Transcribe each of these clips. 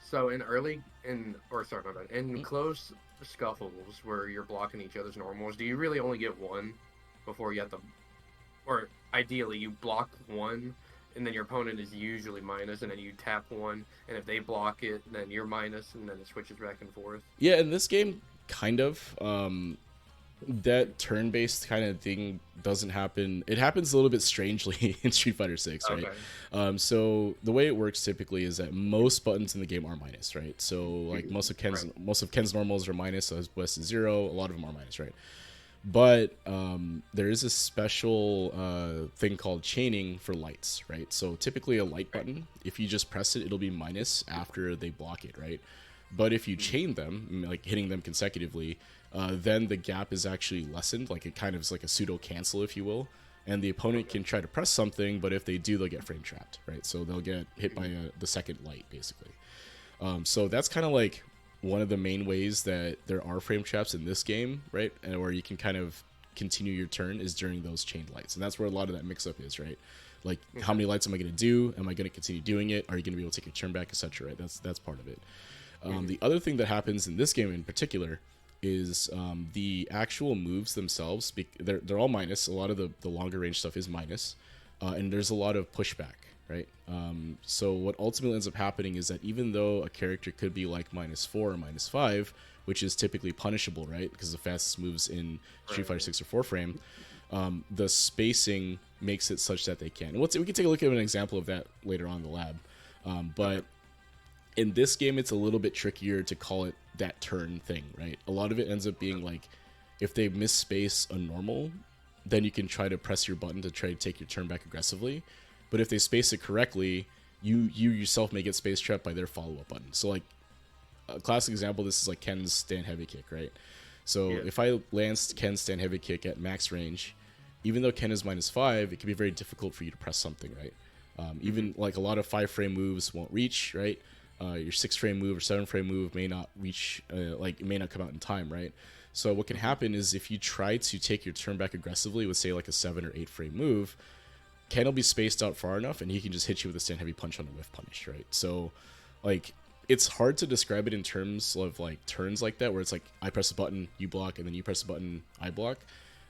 So my bad, in close scuffles where you're blocking each other's normals, do you really only get one before you have to, or ideally you block one, and then your opponent is usually minus, and then you tap one, and if they block it, then you're minus, and then it switches back and forth. Yeah, in this game, kind of. That turn-based kind of thing doesn't happen. It happens a little bit strangely in Street Fighter 6, right? Okay. So the way it works typically is that most buttons in the game are minus, right? So like Right. most of Ken's normals are minus, so his West is 0. A lot of them are minus, right? But there is a special thing called chaining for lights, right? So typically a light Right. button, if you just press it, it'll be minus after they block it, right? But if you Mhm. chain them, like hitting them consecutively, then the gap is actually lessened. Like it kind of is like a pseudo cancel, if you will. And the opponent Okay. can try to press something, but if they do, they'll get frame trapped, right? So they'll get hit by the second light, basically. So that's kind of like one of the main ways that there are frame traps in this game, right? And where you can kind of continue your turn is during those chained lights, and that's where a lot of that mix-up is, right? Like, how Okay. many lights am I going to do? Am I going to continue doing it? Are you going to be able to take your turn back, etc.? Right? That's part of it. Mhm. The other thing that happens in this game in particular is the actual moves themselves. They're all minus. A lot of the longer range stuff is minus, and there's a lot of pushback, right? So what ultimately ends up happening is that even though a character could be like -4 or -5, which is typically punishable, right? Because the fastest moves in Street Fighter Right. 6 or 4 frame, the spacing makes it such that they can. And we can take a look at an example of that later on in the lab. Okay. But in this game, it's a little bit trickier to call it that turn thing, right? A lot of it ends up being like, if they misspace a normal, then you can try to press your button to try to take your turn back aggressively. But if they space it correctly, you yourself may get space trapped by their follow up button. So like a classic example, this is like Ken's stand heavy kick, right? So Yeah. if I land Ken's stand heavy kick at max range, even though Ken is -5, it can be very difficult for you to press something, right? Hmm. Even like a lot of 5 frame moves won't reach, right? Your 6 frame move or 7 frame move may not reach, like it may not come out in time, right? So what can Hmm. happen is if you try to take your turn back aggressively with say like a 7 or 8 frame move, Ken will be spaced out far enough, and he can just hit you with a stand heavy punch on a whiff punish, right? So, like, it's hard to describe it in terms of like turns like that, where it's like I press a button, you block, and then you press a button, I block.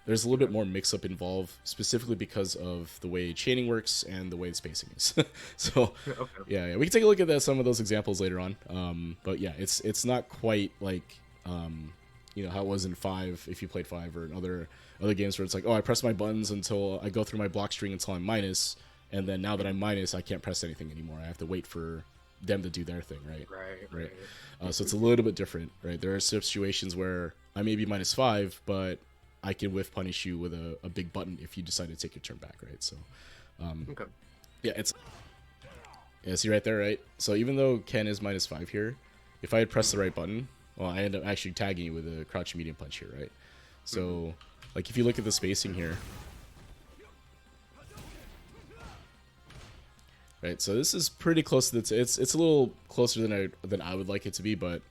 There's a little bit Okay. more mix up involved, specifically because of the way chaining works and the way the spacing is. So, Okay. yeah, we can take a look at that, some of those examples later on. But yeah, it's not quite like how it was in 5 if you played 5 or in other games where it's like, oh, I press my buttons until I go through my block string until I'm minus, and then now that I'm minus, I can't press anything anymore. I have to wait for them to do their thing, right? Right. Right. Right. So it's a little bit different, right? There are situations where I may be -5, but I can whiff punish you with a big button if you decide to take your turn back, right? So Okay. yeah, yeah, see right there, right? So even though Ken is -5 here, if I had pressed the Hmm. right button, well, I end up actually tagging you with a crouch medium punch here, right? Hmm. So, like, if you look at the spacing here, right? So this is pretty close to it's a little closer than I would like it to be, but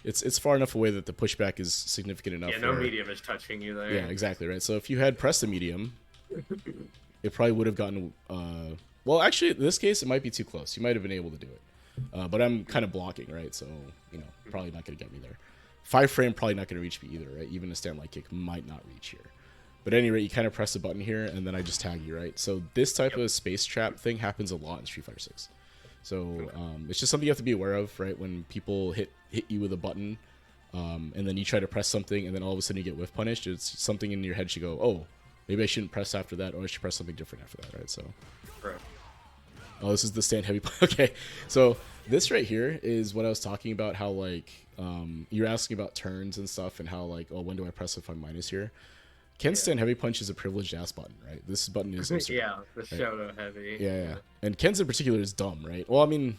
it's far enough away that the pushback is significant Yeah. enough No where, medium is touching you yeah, there. exactly, right? So if you had pressed the medium, it probably would have gotten. Well, actually, in this case, it might be too close. You might have been able to do it, but I'm kind of blocking, right? So probably not going to get me there. 5 frame probably not going to reach me either, right? Even a stand light kick might not reach here. But at any rate, you kind of press the button here, and then I just tag you, right? So this type Yep. of space trap thing happens a lot in Street Fighter 6. So Okay. it's just something you have to be aware of, right? When people hit you with a button, and then you try to press something, and then all of a sudden you get whiff punished. It's something in your head should go, oh, maybe I shouldn't press after that, or I should press something different after that, right? So, Right. oh, this is the stand heavy. Okay, so this right here is what I was talking about. How like you're asking about turns and stuff, and how like, oh, when do I press if I'm minus here? Ken Yeah. stand heavy punch is a privileged ass button, right? This button is user button, Yeah. The right? Shoto heavy. Yeah, yeah. Yeah. And Ken's in particular is dumb, right? Well, I mean,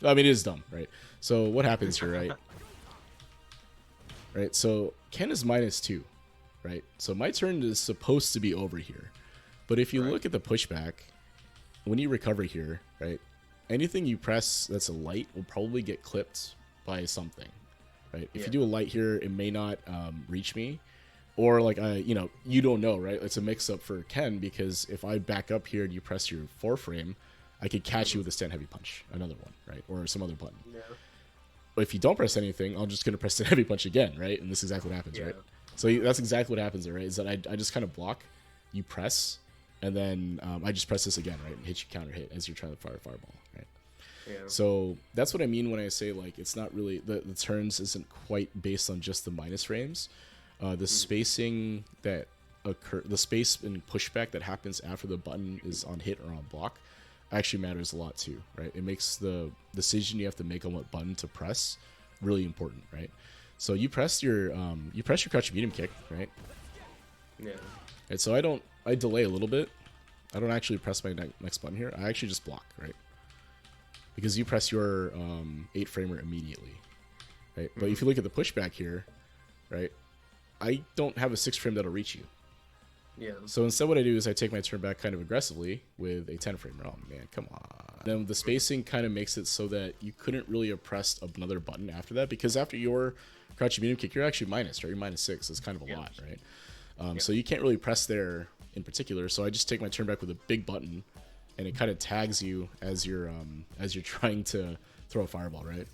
it is dumb, right? So what happens here, right? Right. So Ken is -2, right? So my turn is supposed to be over here, but if you Right. look at the pushback, when you recover here, right? Anything you press that's a light will probably get clipped by something, right? If you Yeah. do a light here, it may not reach me, or like you don't know, right? It's a mix up for Ken because if I back up here and you press your 4 frame, I could catch you Hmm. with a stand heavy punch, another one, right, or some other button. Yeah. if you don't press anything, I'm just gonna press the heavy punch again, right? And this is exactly what happens, right? So that's exactly what happens there, right? Is that I just kind of block, you press, and then I just press this again, right? And hit you counter hit as you're trying to fire a fireball, right? Yeah. So that's what I mean when I say like it's not really the turns isn't quite based on just the minus frames. The spacing that the space and pushback that happens after the button is on hit or on block actually matters a lot too, right? It makes the decision you have to make on what button to press really important, right? So you press your crouch medium kick, right? Yeah. And so I delay a little bit. I don't actually press my next button here. I actually just block, right? Because you press your 8-framer immediately, right? But if you look at the pushback here, right, I don't have a 6-frame that'll reach you. Yeah. So instead what I do is I take my turn back kind of aggressively with a 10-framer. Oh, man, come on. Then the spacing kind of makes it so that you couldn't really have pressed another button after that, because after your crouch medium kick, you're actually minus, right? You're -6. It's kind of a lot, right? So you can't really press there in particular. So I just take my turn back with a big button, and it kind of tags you as you're trying to throw a fireball, right?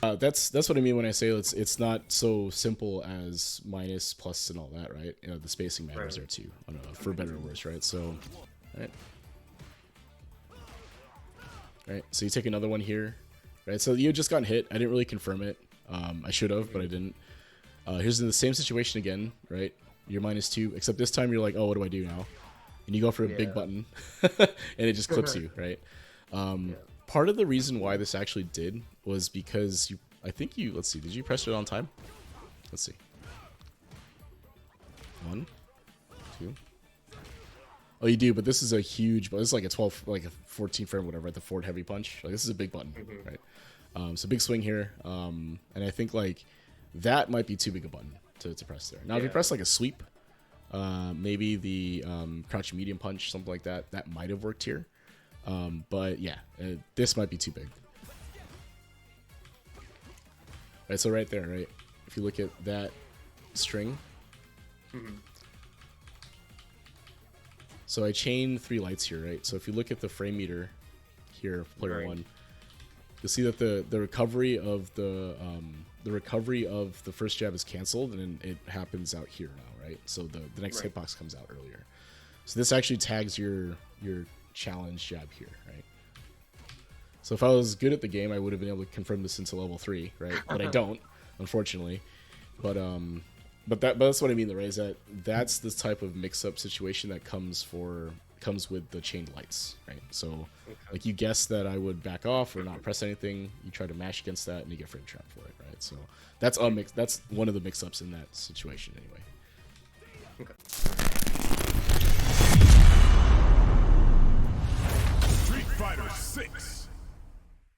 That's what I mean when I say it's not so simple as minus, plus, and all that, right? You know, the spacing matters there too, for better or worse, right? So, right. So you take another one here, right? So you just got hit. I didn't really confirm it. I should have, but I didn't. Here's in the same situation again, right? You're -2, except this time you're like, oh, what do I do now? And you go for a big button, and it just clips you, right? Part of the reason why this actually did was because let's see, did you press it on time? Let's see. 1, 2. Oh, you do, but this is a huge, but this is like a 12, like a 14 frame, whatever, right? The forward heavy punch. Like, this is a big button, right? So big swing here, and I think like that might be too big a button to press there. Now, if you press like a sweep, maybe the crouch medium punch, something like that, that might have worked here. But yeah, this might be too big. Right, so right there, right? If you look at that string. So I chain 3 lights here, right? So if you look at the frame meter here, player 1, you'll see that the recovery of the first jab is canceled, and it happens out here now, right? So the next hitbox comes out earlier. So this actually tags your challenge jab here, right? So if I was good at the game, I would have been able to confirm this into level 3, right? But I don't, unfortunately. But that's what I mean, though, right? Is that's the type of mix-up situation that comes with the chained lights, right? So like you guess that I would back off or not press anything, you try to mash against that, and you get frame trapped for it, right? So that's one of the mix-ups in that situation, anyway. Okay.